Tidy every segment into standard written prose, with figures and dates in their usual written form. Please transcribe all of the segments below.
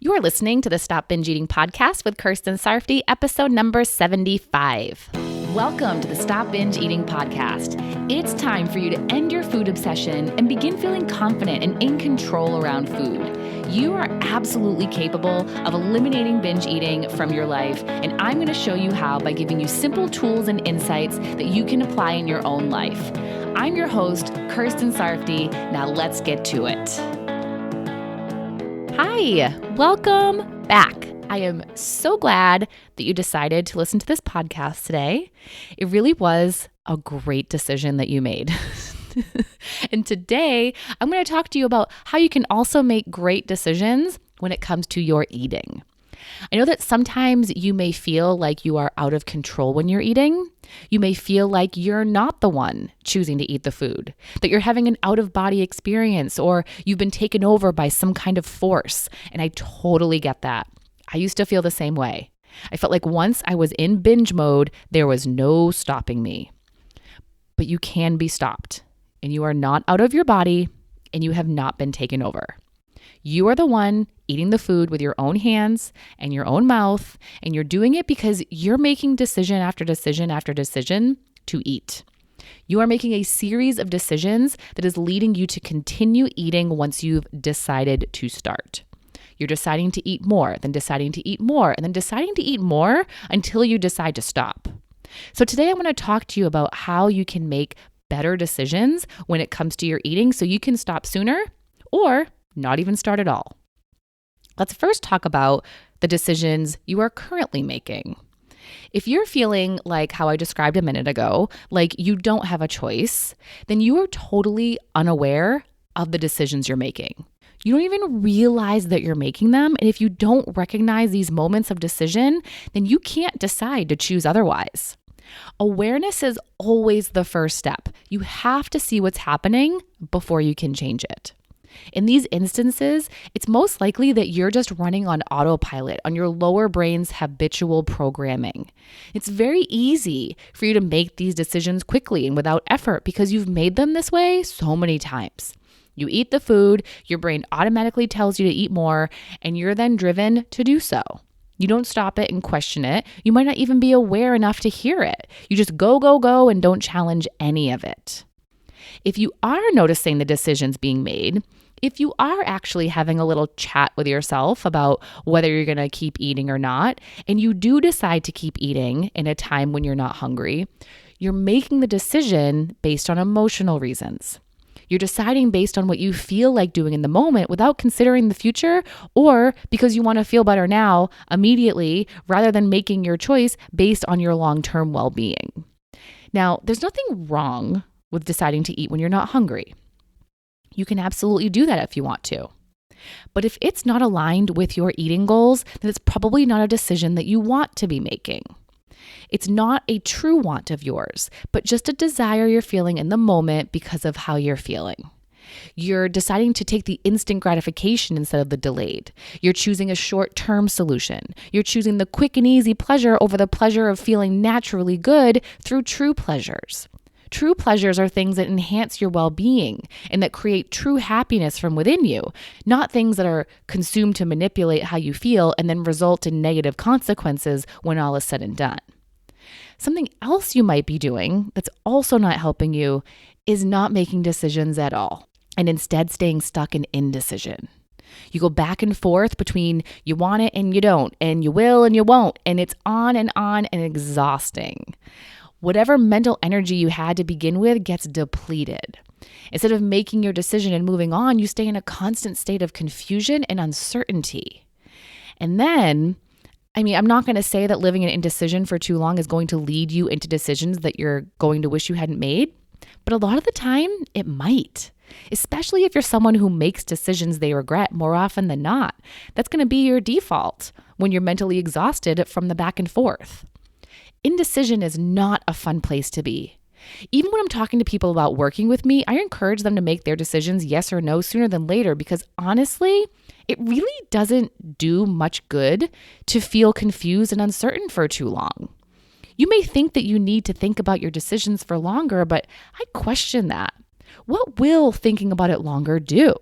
You're listening to the Stop Binge Eating podcast with Kirsten Sarfty, episode number 75. Welcome to the Stop Binge Eating podcast. It's time for you to end your food obsession and begin feeling confident and in control around food. You are absolutely capable of eliminating binge eating from your life, and I'm going to show you how by giving you simple tools and insights that you can apply in your own life. I'm your host, Kirsten Sarfty. Now let's get to it. Hi, welcome back. I am so glad that you decided to listen to this podcast today. It really was a great decision that you made. And today, I'm going to talk to you about how you can also make great decisions when it comes to your eating. I know that sometimes you may feel like you are out of control when you're eating. You may feel like you're not the one choosing to eat the food, that you're having an out-of-body experience, or you've been taken over by some kind of force. And I totally get that. I used to feel the same way. I felt like once I was in binge mode, there was no stopping me. But you can be stopped, and you are not out of your body, and you have not been taken over. You are the one eating the food with your own hands and your own mouth, and you're doing it because you're making decision after decision after decision to eat. You are making a series of decisions that is leading you to continue eating once you've decided to start. You're deciding to eat more, then deciding to eat more, and then deciding to eat more until you decide to stop. So today I want to talk to you about how you can make better decisions when it comes to your eating so you can stop sooner or not even start at all. Let's first talk about the decisions you are currently making. If you're feeling like how I described a minute ago, like you don't have a choice, then you are totally unaware of the decisions you're making. You don't even realize that you're making them. And if you don't recognize these moments of decision, then you can't decide to choose otherwise. Awareness is always the first step. You have to see what's happening before you can change it. In these instances, it's most likely that you're just running on autopilot, on your lower brain's habitual programming. It's very easy for you to make these decisions quickly and without effort because you've made them this way so many times. You eat the food, your brain automatically tells you to eat more, and you're then driven to do so. You don't stop it and question it. You might not even be aware enough to hear it. You just go, go, go, and don't challenge any of it. If you are noticing the decisions being made, if you are actually having a little chat with yourself about whether you're going to keep eating or not, and you do decide to keep eating in a time when you're not hungry, you're making the decision based on emotional reasons. You're deciding based on what you feel like doing in the moment without considering the future, or because you want to feel better now immediately rather than making your choice based on your long-term well-being. Now, there's nothing wrong with deciding to eat when you're not hungry. You can absolutely do that if you want to. But if it's not aligned with your eating goals, then it's probably not a decision that you want to be making. It's not a true want of yours, but just a desire you're feeling in the moment because of how you're feeling. You're deciding to take the instant gratification instead of the delayed. You're choosing a short-term solution. You're choosing the quick and easy pleasure over the pleasure of feeling naturally good through true pleasures. True pleasures are things that enhance your well-being and that create true happiness from within you, not things that are consumed to manipulate how you feel and then result in negative consequences when all is said and done. Something else you might be doing that's also not helping you is not making decisions at all and instead staying stuck in indecision. You go back and forth between you want it and you don't, and you will and you won't, and it's on and exhausting. Whatever mental energy you had to begin with gets depleted. Instead of making your decision and moving on, you stay in a constant state of confusion and uncertainty. And then, I'm not going to say that living in indecision for too long is going to lead you into decisions that you're going to wish you hadn't made, but a lot of the time it might, especially if you're someone who makes decisions they regret more often than not. That's going to be your default when you're mentally exhausted from the back and forth. Indecision is not a fun place to be. Even when I'm talking to people about working with me, I encourage them to make their decisions yes or no sooner than later because honestly, it really doesn't do much good to feel confused and uncertain for too long. You may think that you need to think about your decisions for longer, but I question that. What will thinking about it longer do?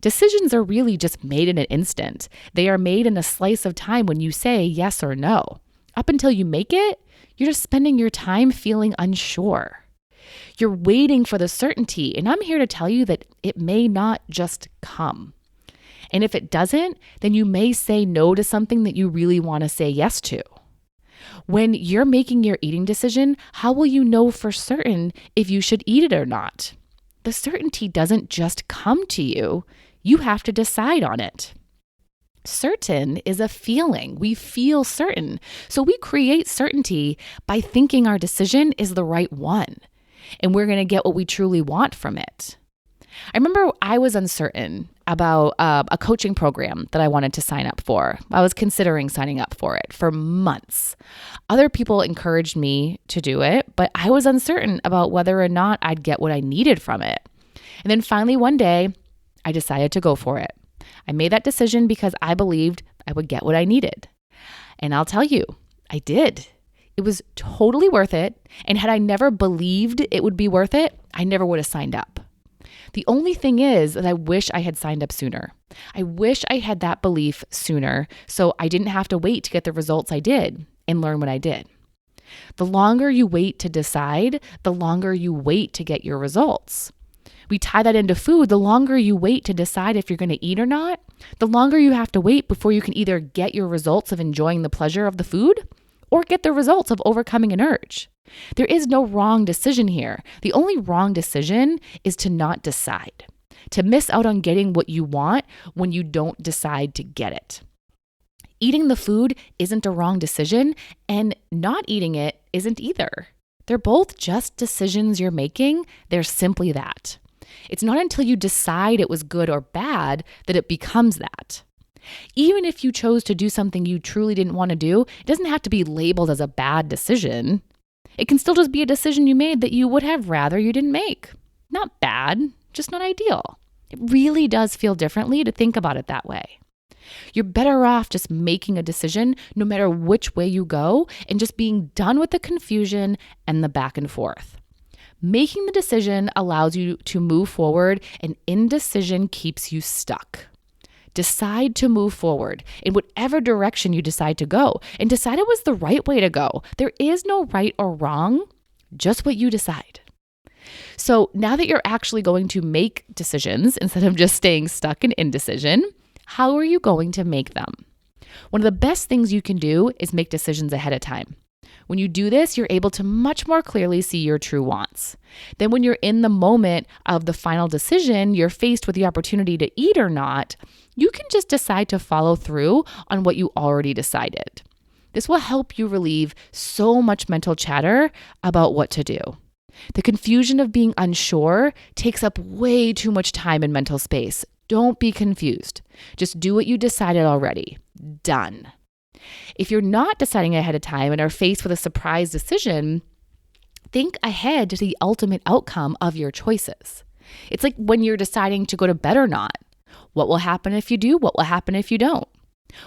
Decisions are really just made in an instant. They are made in a slice of time when you say yes or no. Up until you make it, you're just spending your time feeling unsure. You're waiting for the certainty, and I'm here to tell you that it may not just come. And if it doesn't, then you may say no to something that you really want to say yes to. When you're making your eating decision, how will you know for certain if you should eat it or not? The certainty doesn't just come to you. You have to decide on it. Certain is a feeling. We feel certain. So we create certainty by thinking our decision is the right one, and we're going to get what we truly want from it. I remember I was uncertain about a coaching program that I wanted to sign up for. I was considering signing up for it for months. Other people encouraged me to do it, but I was uncertain about whether or not I'd get what I needed from it. And then finally one day, I decided to go for it. I made that decision because I believed I would get what I needed. And I'll tell you, I did. It was totally worth it. And had I never believed it would be worth it, I never would have signed up. The only thing is that I wish I had signed up sooner. I wish I had that belief sooner so I didn't have to wait to get the results I did and learn what I did. The longer you wait to decide, the longer you wait to get your results. We tie that into food. The longer you wait to decide if you're going to eat or not, the longer you have to wait before you can either get your results of enjoying the pleasure of the food or get the results of overcoming an urge. There is no wrong decision here. The only wrong decision is to not decide, to miss out on getting what you want when you don't decide to get it. Eating the food isn't a wrong decision, and not eating it isn't either. They're both just decisions you're making. They're simply that. It's not until you decide it was good or bad that it becomes that. Even if you chose to do something you truly didn't want to do, it doesn't have to be labeled as a bad decision. It can still just be a decision you made that you would have rather you didn't make. Not bad, just not ideal. It really does feel differently to think about it that way. You're better off just making a decision no matter which way you go and just being done with the confusion and the back and forth. Making the decision allows you to move forward, and indecision keeps you stuck. Decide to move forward in whatever direction you decide to go, and decide it was the right way to go. There is no right or wrong, just what you decide. So now that you're actually going to make decisions instead of just staying stuck in indecision, how are you going to make them? One of the best things you can do is make decisions ahead of time. When you do this, you're able to much more clearly see your true wants. Then when you're in the moment of the final decision, you're faced with the opportunity to eat or not, you can just decide to follow through on what you already decided. This will help you relieve so much mental chatter about what to do. The confusion of being unsure takes up way too much time and mental space. Don't be confused. Just do what you decided already. Done. If you're not deciding ahead of time and are faced with a surprise decision, think ahead to the ultimate outcome of your choices. It's like when you're deciding to go to bed or not. What will happen if you do? What will happen if you don't?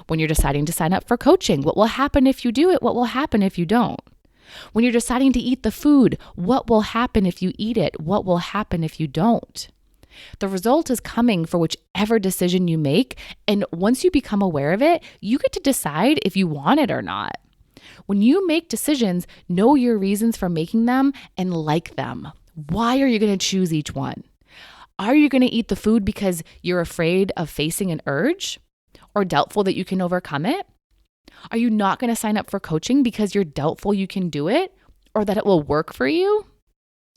When you're deciding to sign up for coaching, what will happen if you do it? What will happen if you don't? When you're deciding to eat the food, what will happen if you eat it? What will happen if you don't? The result is coming for whichever decision you make, and once you become aware of it, you get to decide if you want it or not. When you make decisions, know your reasons for making them and like them. Why are you going to choose each one? Are you going to eat the food because you're afraid of facing an urge or doubtful that you can overcome it? Are you not going to sign up for coaching because you're doubtful you can do it or that it will work for you?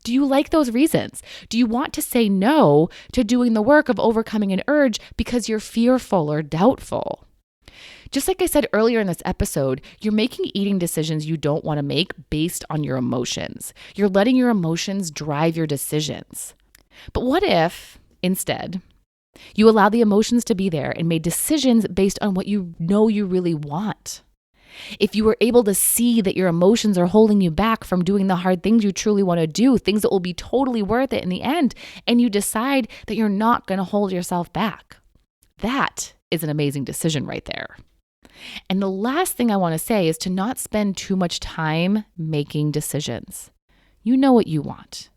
Do you like those reasons? Do you want to say no to doing the work of overcoming an urge because you're fearful or doubtful? Just like I said earlier in this episode, you're making eating decisions you don't want to make based on your emotions. You're letting your emotions drive your decisions. But what if, instead, you allow the emotions to be there and made decisions based on what you know you really want? If you were able to see that your emotions are holding you back from doing the hard things you truly want to do, things that will be totally worth it in the end, and you decide that you're not going to hold yourself back, that is an amazing decision right there. And the last thing I want to say is to not spend too much time making decisions. You know what you want.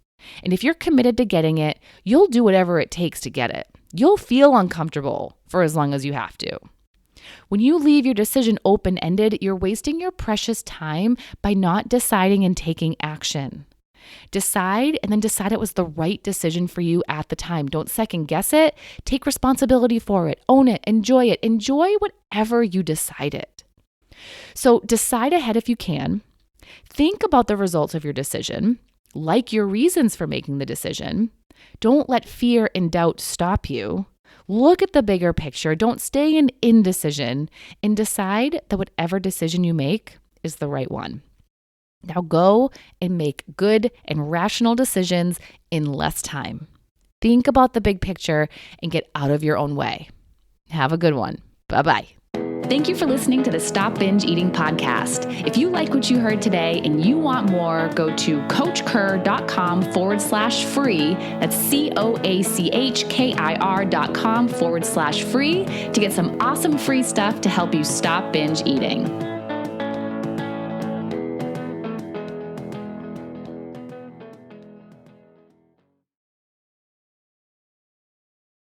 And if you're committed to getting it, you'll do whatever it takes to get it. You'll feel uncomfortable for as long as you have to. When you leave your decision open-ended, you're wasting your precious time by not deciding and taking action. Decide and then decide it was the right decision for you at the time. Don't second guess it. Take responsibility for it. Own it. Enjoy it. Enjoy whatever you decided. So decide ahead if you can. Think about the results of your decision, like your reasons for making the decision. Don't let fear and doubt stop you. Look at the bigger picture. Don't stay in indecision, and decide that whatever decision you make is the right one. Now go and make good and rational decisions in less time. Think about the big picture and get out of your own way. Have a good one. Bye-bye. Thank you for listening to the Stop Binge Eating podcast. If you like what you heard today and you want more, go to coachkir.com/free. That's COACHKIR.com/free to get some awesome free stuff to help you stop binge eating.